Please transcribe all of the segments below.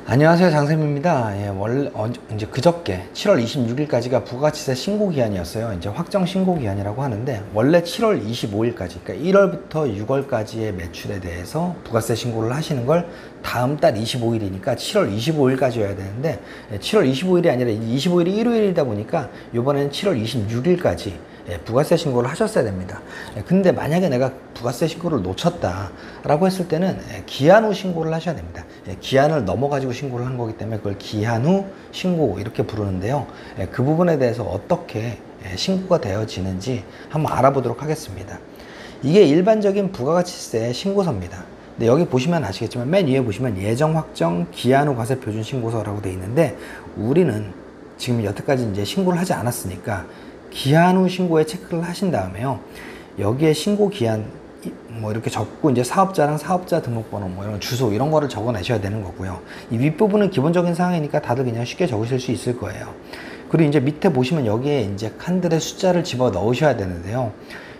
안녕하세요, 장쌤입니다. 예, 원래 이제 그저께 7월 26일까지가 부가가치세 신고 기한이었어요. 이제 확정 신고 기한이라고 하는데, 원래 7월 25일까지, 그러니까 1월부터 6월까지의 매출에 대해서 부가세 신고를 하시는 걸 다음 달 25일이니까 7월 25일까지여야 되는데, 7월 25일이 아니라 25일이 일요일이다 보니까 이번에는 7월 26일까지 부가세 신고를 하셨어야 됩니다. 근데 만약에 내가 부가세 신고를 놓쳤다라고 했을 때는 기한 후 신고를 하셔야 됩니다. 기한을 넘어가지고 신고를 한 거기 때문에 그걸 기한 후 신고 이렇게 부르는데요. 그 부분에 대해서 어떻게 신고가 되어지는지 한번 알아보도록 하겠습니다. 이게 일반적인 부가가치세 신고서입니다. 근데 여기 보시면 아시겠지만 맨 위에 보시면 예정 확정 기한 후 과세 표준 신고서라고 되어 있는데, 우리는 지금 여태까지 이제 신고를 하지 않았으니까 기한 후 신고에 체크를 하신 다음에요, 여기에 신고 기한 뭐 이렇게 적고 이제 사업자랑 사업자 등록번호 뭐 이런 주소 이런 거를 적어내셔야 되는 거고요. 이 윗부분은 기본적인 사항이니까 다들 그냥 쉽게 적으실 수 있을 거예요. 그리고 이제 밑에 보시면 여기에 이제 칸들의 숫자를 집어 넣으셔야 되는데요.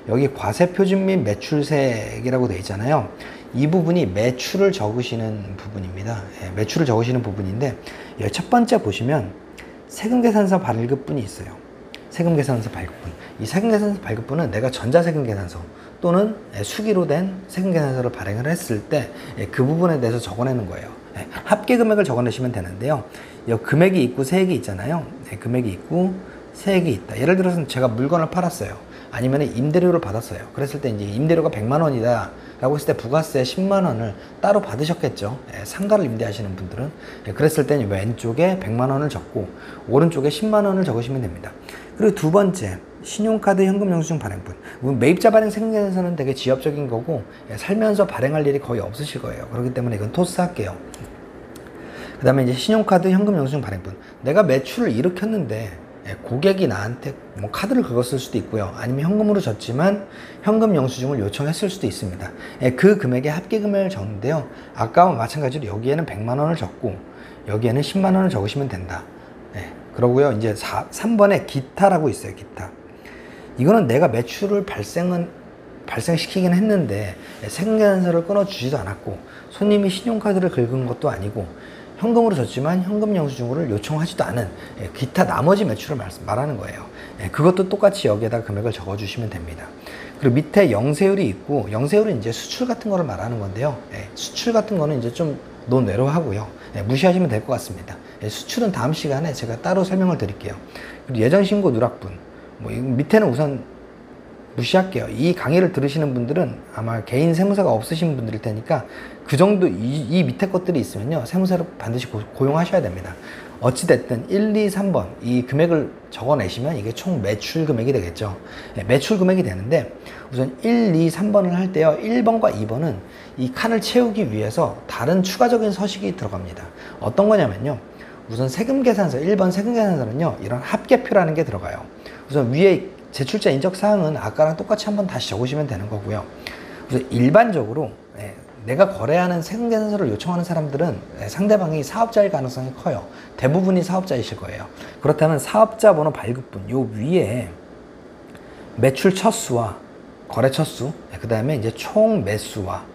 여기 과세표준 및 매출세액이라고 되어 있잖아요. 이 부분이 매출을 적으시는 부분입니다. 매출을 적으시는 부분인데, 여기 첫 번째 보시면 세금계산서 발급분이 있어요. 세금계산서 발급분. 이 세금계산서 발급분은 내가 전자세금계산서 또는 수기로 된 세금계산서를 발행을 했을 때 그 부분에 대해서 적어내는 거예요. 합계금액을 적어내시면 되는데요. 여기 금액이 있고 세액이 있잖아요. 금액이 있고 세액이 있다. 예를 들어서 제가 물건을 팔았어요. 아니면 임대료를 받았어요. 그랬을 때 이제 임대료가 100만 원이다 라고 했을 때 부가세 10만 원을 따로 받으셨겠죠. 상가를 임대하시는 분들은. 그랬을 때 왼쪽에 100만 원을 적고 오른쪽에 10만 원을 적으시면 됩니다. 그리고 두 번째, 신용카드 현금 영수증 발행분. 매입자 발행 세금계산서는 되게 지엽적인 거고 살면서 발행할 일이 거의 없으실 거예요. 그렇기 때문에 이건 토스할게요. 그 다음에 이제 신용카드 현금 영수증 발행분. 내가 매출을 일으켰는데 고객이 나한테 뭐 카드를 긁었을 수도 있고요. 아니면 현금으로 줬지만 현금 영수증을 요청했을 수도 있습니다. 그 금액의 합계금액을 적는데요. 아까와 마찬가지로 여기에는 100만 원을 적고 여기에는 10만 원을 적으시면 된다. 그러고요. 이제 3번에 기타라고 있어요. 기타. 이거는 내가 매출을 발생시키긴 했는데 세금계산서를 끊어주지도 않았고 손님이 신용카드를 긁은 것도 아니고 현금으로 줬지만 현금 영수증을 요청하지도 않은 기타 나머지 매출을 말하는 거예요. 그것도 똑같이 여기에다 금액을 적어주시면 됩니다. 그리고 밑에 영세율이 있고, 영세율은 이제 수출 같은 거를 말하는 건데요. 수출 같은 거는 이제 좀 논외로 하고요. 무시하시면 될 것 같습니다. 수출은 다음 시간에 제가 따로 설명을 드릴게요. 그리고 예정신고 누락분. 뭐 밑에는 우선 무시할게요. 이 강의를 들으시는 분들은 아마 개인 세무사가 없으신 분들일 테니까 그 정도 이 밑에 것들이 있으면요, 세무사를 반드시 고용하셔야 됩니다. 어찌됐든 1, 2, 3번 이 금액을 적어내시면 이게 총 매출 금액이 되겠죠. 매출 금액이 되는데, 우선 1, 2, 3번을 할 때요, 1번과 2번은 이 칸을 채우기 위해서 다른 추가적인 서식이 들어갑니다. 어떤 거냐면요, 우선 세금계산서 1번 세금계산서는요, 이런 합계표라는 게 들어가요. 우선 위에 제출자 인적사항은 아까랑 똑같이 한번 다시 적으시면 되는 거고요. 그래서 일반적으로 내가 거래하는 세금계산서를 요청하는 사람들은 상대방이 사업자일 가능성이 커요. 대부분이 사업자이실 거예요. 그렇다면 사업자 번호 발급분 요 위에 매출 첫수와 거래 첫수, 그 다음에 이제 총 매수와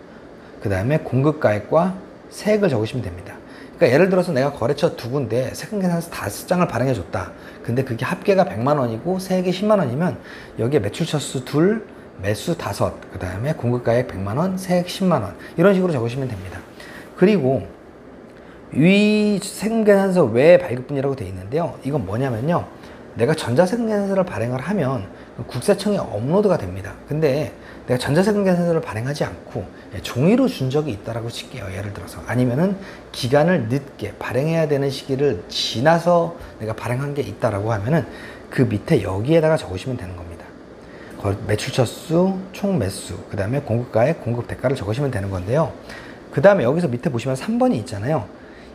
그 다음에 공급가액과 세액을 적으시면 됩니다. 그러니까 예를 들어서 내가 거래처 두 군데 세금계산서 5장을 발행해 줬다. 근데 그게 합계가 100만 원이고 세액이 10만 원이면 여기에 매출 첫수 2, 매수 5, 그 다음에 공급가액 100만 원, 세액 10만 원 이런 식으로 적으시면 됩니다. 그리고 위 세금계산서 외 발급분이라고 되어 있는데요. 이건 뭐냐면요, 내가 전자세금계산서를 발행을 하면 국세청에 업로드가 됩니다. 근데 내가 전자세금계산서를 발행하지 않고 종이로 준 적이 있다라고 칠게요. 예를 들어서. 아니면은 기간을 늦게 발행해야 되는 시기를 지나서 내가 발행한 게 있다라고 하면은 그 밑에 여기에다가 적으시면 되는 겁니다. 매출 첫수, 총 매수, 그 다음에 공급가액, 공급 대가를 적으시면 되는 건데요. 그 다음에 여기서 밑에 보시면 3번이 있잖아요.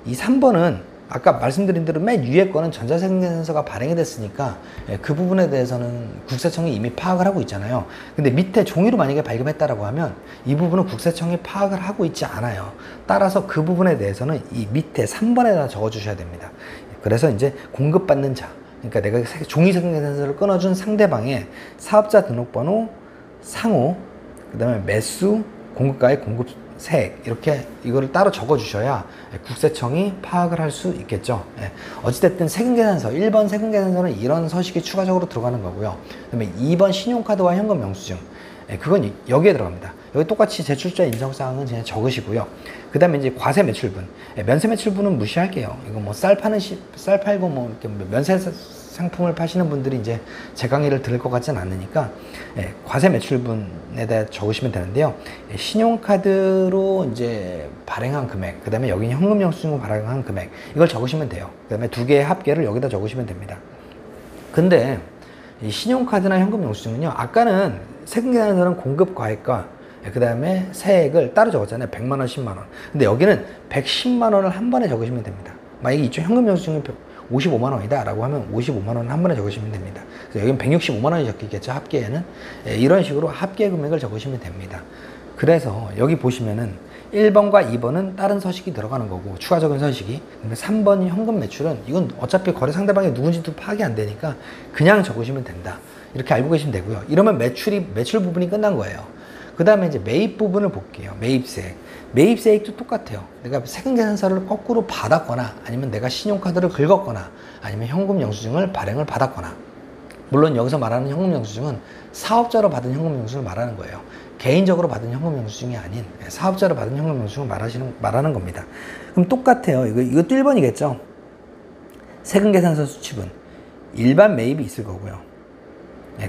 이 3번은 아까 말씀드린 대로 맨 위에 거는 전자세금계산서가 발행이 됐으니까 그 부분에 대해서는 국세청이 이미 파악을 하고 있잖아요. 근데 밑에 종이로 만약에 발급했다라고 하면 이 부분은 국세청이 파악을 하고 있지 않아요. 따라서 그 부분에 대해서는 이 밑에 3번에다 적어주셔야 됩니다. 그래서 이제 공급받는 자, 그러니까 내가 종이세금계산서를 끊어준 상대방의 사업자 등록번호, 상호, 그 다음에 매수, 공급가액, 공급 세액 이렇게 이거를 따로 적어 주셔야 국세청이 파악을 할 수 있겠죠. 어찌됐든 세금계산서 1번 세금계산서는 이런 서식이 추가적으로 들어가는 거고요. 그다음에 2번 신용카드와 현금 영수증 그건 여기에 들어갑니다. 여기 똑같이 제출자 인정사항은 그냥 적으시고요. 그 다음에 이제 과세 매출분, 면세 매출분은 무시할게요. 이거 뭐 쌀 팔고 뭐 이렇게 면세 상품을 파시는 분들이 이제 제 강의를 들을 것 같지는 않으니까 과세 매출분에 대해 적으시면 되는데요. 신용카드로 이제 발행한 금액, 그 다음에 여기는 현금 영수증으로 발행한 금액 이걸 적으시면 돼요. 그 다음에 두 개의 합계를 여기다 적으시면 됩니다. 근데 이 신용카드나 현금 영수증은요, 아까는 세금계산서는 공급 과액과 그 다음에 세액을 따로 적었잖아요. 100만원, 10만원. 근데 여기는 110만원을 한 번에 적으시면 됩니다. 만약에 이쪽 현금 영수증이 55만원이다 라고 하면 55만원을 한 번에 적으시면 됩니다. 그래서 여기는 165만원이 적히겠죠. 합계에는. 이런 식으로 합계 금액을 적으시면 됩니다. 그래서 여기 보시면은 1번과 2번은 다른 서식이 들어가는 거고 추가적인 서식이, 근데 3번 현금 매출은 이건 어차피 거래 상대방이 누군지도 파악이 안 되니까 그냥 적으시면 된다. 이렇게 알고 계시면 되고요. 이러면 매출 부분이 끝난 거예요. 그 다음에 이제 매입 부분을 볼게요. 매입세액. 매입세액도 똑같아요. 내가 세금계산서를 거꾸로 받았거나 아니면 내가 신용카드를 긁었거나 아니면 현금 영수증을 발행을 받았거나, 물론 여기서 말하는 현금 영수증은 사업자로 받은 현금 영수증을 말하는 거예요. 개인적으로 받은 현금 영수증이 아닌 사업자로 받은 현금 영수증을 말하는 겁니다. 그럼 똑같아요. 이것도 1번이겠죠. 세금계산서 수취분. 일반 매입이 있을 거고요.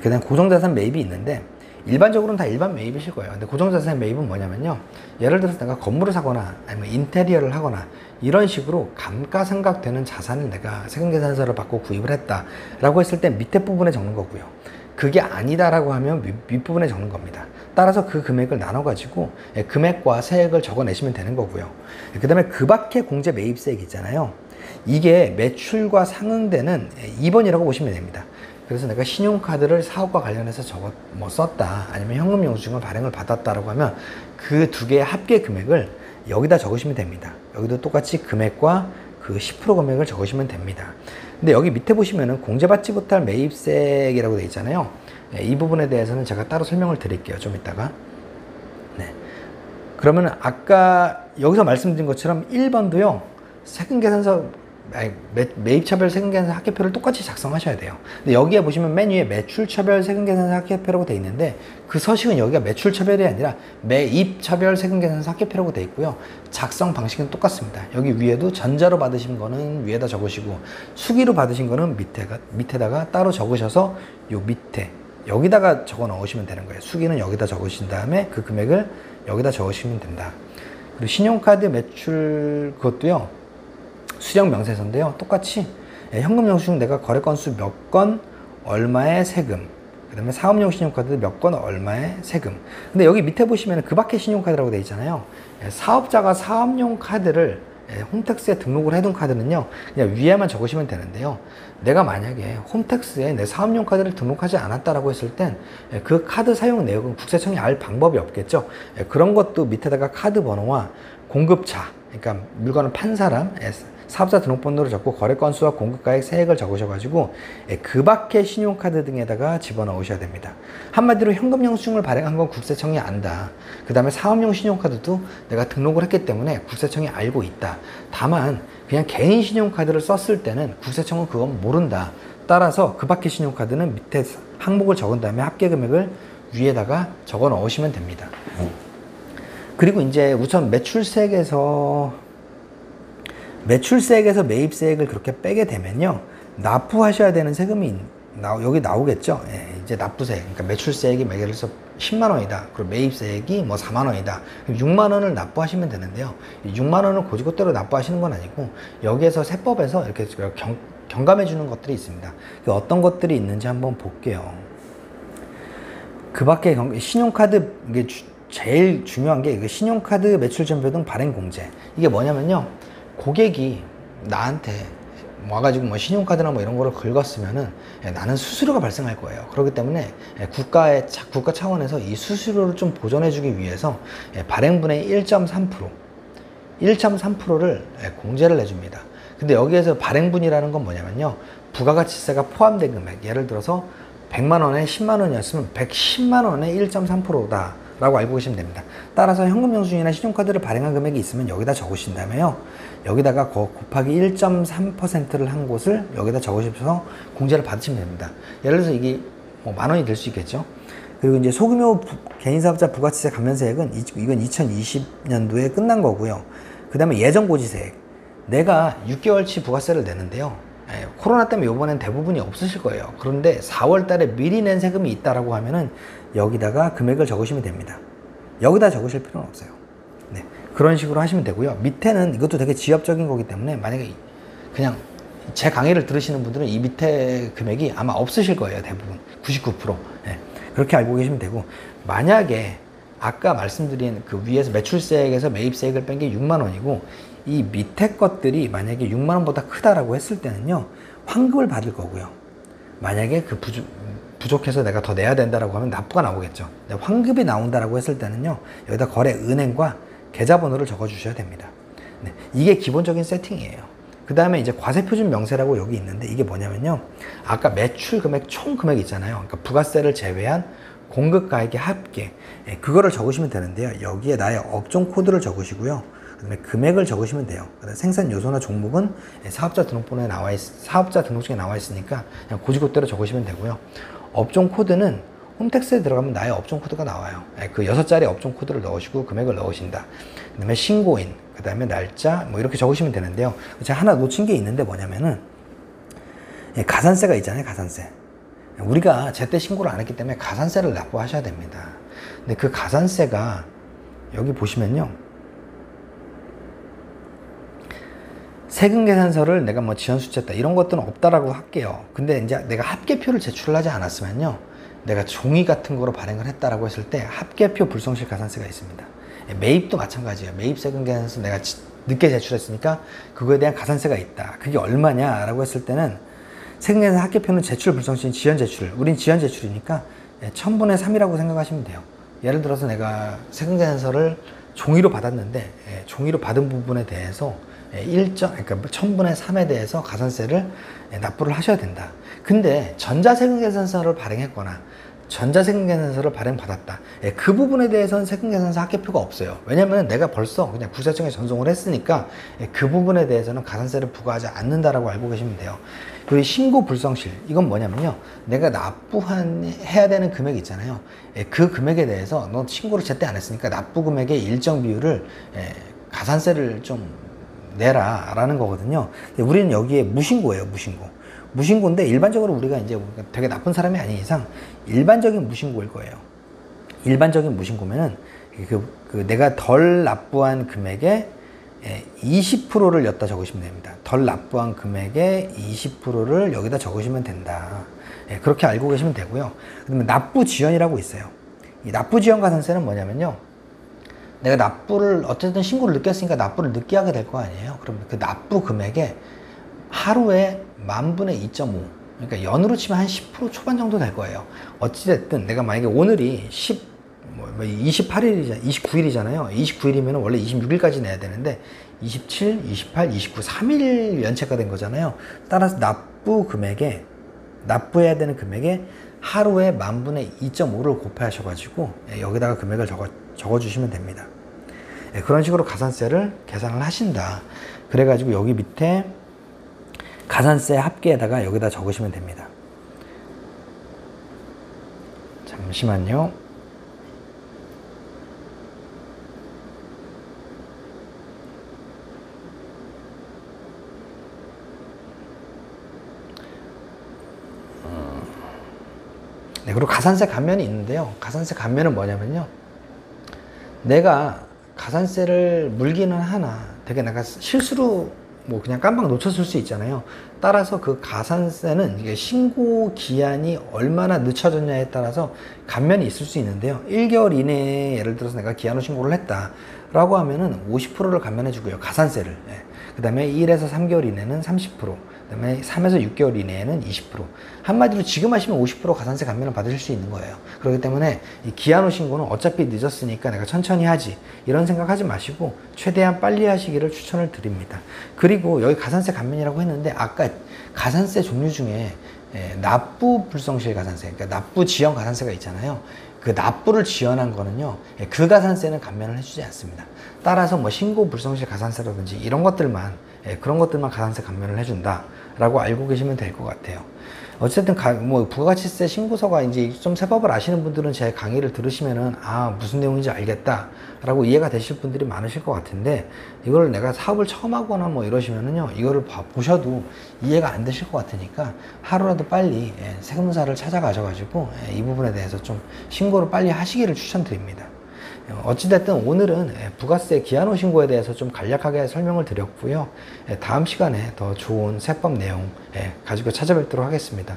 그 다음 고정자산 매입이 있는데 일반적으로는 다 일반 매입이실 거예요. 근데 고정자산 매입은 뭐냐면요, 예를 들어서 내가 건물을 사거나 아니면 인테리어를 하거나 이런 식으로 감가상각되는 자산을 내가 세금계산서를 받고 구입을 했다 라고 했을 때 밑에 부분에 적는 거고요. 그게 아니다 라고 하면 윗부분에 적는 겁니다. 따라서 그 금액을 나눠 가지고 금액과 세액을 적어내시면 되는 거고요. 그 다음에 그 밖에 공제 매입세액 있잖아요. 이게 매출과 상응되는 2번이라고 보시면 됩니다. 그래서 내가 신용카드를 사업과 관련해서 썼다 아니면 현금 영수증을 발행을 받았다라고 하면 그 두 개의 합계 금액을 여기다 적으시면 됩니다. 여기도 똑같이 금액과 그 10% 금액을 적으시면 됩니다. 근데 여기 밑에 보시면은 공제받지 못할 매입세액이라고 되어 있잖아요. 이 부분에 대해서는 제가 따로 설명을 드릴게요. 좀 이따가. 네. 그러면 아까 여기서 말씀드린 것처럼 1번도요. 세금계산서 매입차별 세금계산서 합계표를 똑같이 작성하셔야 돼요. 근데 여기에 보시면 맨 위에 매출차별 세금계산서 합계표라고 되어 있는데 그 서식은 여기가 매출차별이 아니라 매입차별 세금계산서 합계표라고 되어 있고요. 작성 방식은 똑같습니다. 여기 위에도 전자로 받으신 거는 위에다 적으시고 수기로 받으신 거는 밑에다가 따로 적으셔서 요 밑에 여기다가 적어 넣으시면 되는 거예요. 수기는 여기다 적으신 다음에 그 금액을 여기다 적으시면 된다. 그리고 신용카드 매출 그것도요. 수령 명세서인데요. 똑같이 현금 영수증 내가 거래 건수 몇 건 얼마의 세금, 그 다음에 사업용 신용카드 몇 건 얼마의 세금. 근데 여기 밑에 보시면 그 밖에 신용카드라고 되어 있잖아요. 사업자가 사업용 카드를 홈택스에 등록을 해둔 카드는요, 그냥 위에만 적으시면 되는데요. 내가 만약에 홈택스에 내 사업용 카드를 등록하지 않았다라고 했을 땐 그 카드 사용 내역은 국세청이 알 방법이 없겠죠. 그런 것도 밑에다가 카드 번호와 공급차, 그러니까 물건을 판 사람, 사업자 등록번호를 적고 거래 건수와 공급가액 세액을 적으셔가지고 그 밖에 신용카드 등에다가 집어넣으셔야 됩니다. 한마디로 현금 영수증을 발행한 건 국세청이 안다. 그 다음에 사업용 신용카드도 내가 등록을 했기 때문에 국세청이 알고 있다. 다만 그냥 개인 신용카드를 썼을 때는 국세청은 그건 모른다. 따라서 그 밖에 신용카드는 밑에 항목을 적은 다음에 합계 금액을 위에다가 적어 넣으시면 됩니다. 그리고 이제 우선 매출세액에서 매입세액을 그렇게 빼게 되면요, 납부하셔야 되는 세금이 여기 나오겠죠. 이제 납부세액, 그러니까 매출세액이 예를 들어서 10만 원이다. 그리고 매입세액이 뭐 4만 원이다. 6만 원을 납부하시면 되는데요. 6만 원을 고지고대로 납부하시는 건 아니고 여기에서 세법에서 이렇게 경감해 주는 것들이 있습니다. 어떤 것들이 있는지 한번 볼게요. 그 밖에 신용카드, 이게 제일 중요한 게 신용카드 매출전표 등 발행공제. 이게 뭐냐면요, 고객이 나한테 와가지고 뭐 신용카드나 뭐 이런 거를 긁었으면은 나는 수수료가 발생할 거예요. 그렇기 때문에 국가 차원에서 이 수수료를 좀 보전해주기 위해서 발행분의 1.3%를 공제를 해줍니다. 근데 여기에서 발행분이라는 건 뭐냐면요, 부가가치세가 포함된 금액, 예를 들어서 100만 원에 10만 원이었으면 110만 원에 1.3%다 라고 알고 계시면 됩니다. 따라서 현금영수증이나 신용카드를 발행한 금액이 있으면 여기다 적으신 다음에요. 여기다가 곱하기 1.3%를 한 곳을 여기다 적으셔서 공제를 받으시면 됩니다. 예를 들어서 이게 뭐 10,000원이 될 수 있겠죠. 그리고 이제 소규모 개인사업자 부가치세 감면세액은 이건 2020년도에 끝난 거고요. 그 다음에 예정고지세액. 내가 6개월치 부가세를 내는데요. 코로나 때문에 이번엔 대부분이 없으실 거예요. 그런데 4월 달에 미리 낸 세금이 있다라고 하면은 여기다가 금액을 적으시면 됩니다. 여기다 적으실 필요는 없어요. 네, 그런 식으로 하시면 되고요. 밑에는 이것도 되게 지엽적인 거기 때문에 만약에 그냥 제 강의를 들으시는 분들은 이 밑에 금액이 아마 없으실 거예요. 대부분 99%. 네, 그렇게 알고 계시면 되고, 만약에 아까 말씀드린 그 위에서 매출세액에서 매입세액을 뺀 게 6만 원이고 이 밑에 것들이 만약에 6만 원보다 크다라고 했을 때는요, 환급을 받을 거고요. 만약에 그 부족해서 내가 더 내야 된다라고 하면 납부가 나오겠죠. 환급이 나온다라고 했을 때는요, 여기다 거래 은행과 계좌번호를 적어 주셔야 됩니다. 네, 이게 기본적인 세팅이에요. 그 다음에 이제 과세표준 명세라고 여기 있는데, 이게 뭐냐면요, 아까 매출 금액 총 금액 있잖아요. 그러니까 부가세를 제외한 공급가액의 합계, 그거를 적으시면 되는데요. 여기에 나의 업종 코드를 적으시고요. 그 다음에 금액을 적으시면 돼요. 그다음에 생산 요소나 종목은 사업자 등록번호에 사업자 등록증에 나와 있으니까 그냥 고지고대로 적으시면 되고요. 업종 코드는 홈택스에 들어가면 나의 업종 코드가 나와요. 그 6자리 업종 코드를 넣으시고 금액을 넣으신다. 그 다음에 신고인, 그 다음에 날짜, 뭐 이렇게 적으시면 되는데요. 제가 하나 놓친 게 있는데 뭐냐면은, 가산세가 있잖아요, 가산세. 우리가 제때 신고를 안 했기 때문에 가산세를 납부하셔야 됩니다. 근데 그 가산세가 여기 보시면요, 세금계산서를 내가 뭐 지연수채했다 이런 것들은 없다라고 할게요. 근데 이제 내가 합계표를 제출을 하지 않았으면요, 내가 종이 같은 거로 발행을 했다라고 했을 때 합계표 불성실 가산세가 있습니다. 매입도 마찬가지예요. 매입세금계산서 내가 늦게 제출했으니까 그거에 대한 가산세가 있다. 그게 얼마냐라고 했을 때는 세금계산 합계표는 제출 불성실, 지연 제출. 우린 지연 제출이니까 1000분의 3이라고 생각하시면 돼요. 예를 들어서 내가 세금계산서를 종이로 받았는데 종이로 받은 부분에 대해서 그러니까 1000분의 3에 대해서 가산세를 납부를 하셔야 된다. 근데 전자세금계산서를 발행했거나 전자세금계산서를 발행받았다. 그 부분에 대해서는 세금계산서 합계표가 없어요. 왜냐면 내가 벌써 그냥 국세청에 전송을 했으니까 그 부분에 대해서는 가산세를 부과하지 않는다라고 알고 계시면 돼요. 그리고 신고 불성실, 이건 뭐냐면요, 내가 해야 되는 금액이 있잖아요. 그 금액에 대해서 너 신고를 제때 안 했으니까 납부 금액의 일정 비율을 가산세를 좀 내라 라는 거거든요. 근데 우리는 여기에 무신고예요. 무신고인데 일반적으로 우리가 이제 되게 나쁜 사람이 아닌 이상 일반적인 무신고일 거예요. 일반적인 무신고면은 내가 덜 납부한 금액의 20%를 여기다 적으시면 됩니다. 덜 납부한 금액의 20%를 여기다 적으시면 된다. 그렇게 알고 계시면 되고요. 그다음에 납부지연이라고 있어요. 이 납부지연 가산세는 뭐냐면요, 내가 납부를 어쨌든 신고를 늦게 했으니까 납부를 늦게 하게 될 거 아니에요. 그러면 그 납부 금액에 하루에 10,000분의 2.5, 그러니까 연으로 치면 한 10% 초반 정도 될 거예요. 어찌됐든 내가 만약에 오늘이 28일이잖아요. 29일이잖아요. 29일이면 원래 26일까지 내야 되는데 27, 28, 29, 3일 연체가 된 거잖아요. 따라서 납부해야 되는 금액에 하루에 10,000분의 2.5를 곱하셔가지고 여기다가 금액을 적어주시면 됩니다. 그런 식으로 가산세를 계산을 하신다. 그래가지고 여기 밑에 가산세 합계에다가 여기다 적으시면 됩니다. 잠시만요. 네, 그리고 가산세 감면이 있는데요. 가산세 감면은 뭐냐면요, 내가 가산세를 물기는 하나 되게 내가 실수로 뭐 그냥 깜빡 놓쳤을 수 있잖아요. 따라서 그 가산세는 이게 신고 기한이 얼마나 늦춰졌냐에 따라서 감면이 있을 수 있는데요. 1개월 이내에 예를 들어서 내가 기한후 신고를 했다 라고 하면은 50%를 감면해 주고요, 가산세를. 그 다음에 1에서 3개월 이내는 30%, 그 다음에 3에서 6개월 이내에는 20%. 한마디로 지금 하시면 50% 가산세 감면을 받으실 수 있는 거예요. 그렇기 때문에 이 기한후 신고는 어차피 늦었으니까 내가 천천히 하지, 이런 생각하지 마시고 최대한 빨리 하시기를 추천을 드립니다. 그리고 여기 가산세 감면이라고 했는데 아까 가산세 종류 중에 납부 불성실 가산세, 그러니까 납부 지연 가산세가 있잖아요. 그 납부를 지연한 거는요, 그 가산세는 감면을 해주지 않습니다. 따라서 뭐 신고 불성실 가산세라든지 이런 것들만, 그런 것들만 가산세 감면을 해준다라고 알고 계시면 될 것 같아요. 어쨌든 뭐 부가가치세 신고서가 이제 좀 세법을 아시는 분들은 제 강의를 들으시면은 무슨 내용인지 알겠다라고 이해가 되실 분들이 많으실 것 같은데, 이걸 내가 사업을 처음 하거나 뭐 이러시면은요, 이거를 보셔도 이해가 안 되실 것 같으니까 하루라도 빨리 세무사를 찾아가셔가지고 이 부분에 대해서 좀 신고를 빨리 하시기를 추천드립니다. 어찌됐든 오늘은 부가세 기한후 신고에 대해서 좀 간략하게 설명을 드렸고요. 다음 시간에 더 좋은 세법 내용 가지고 찾아뵙도록 하겠습니다.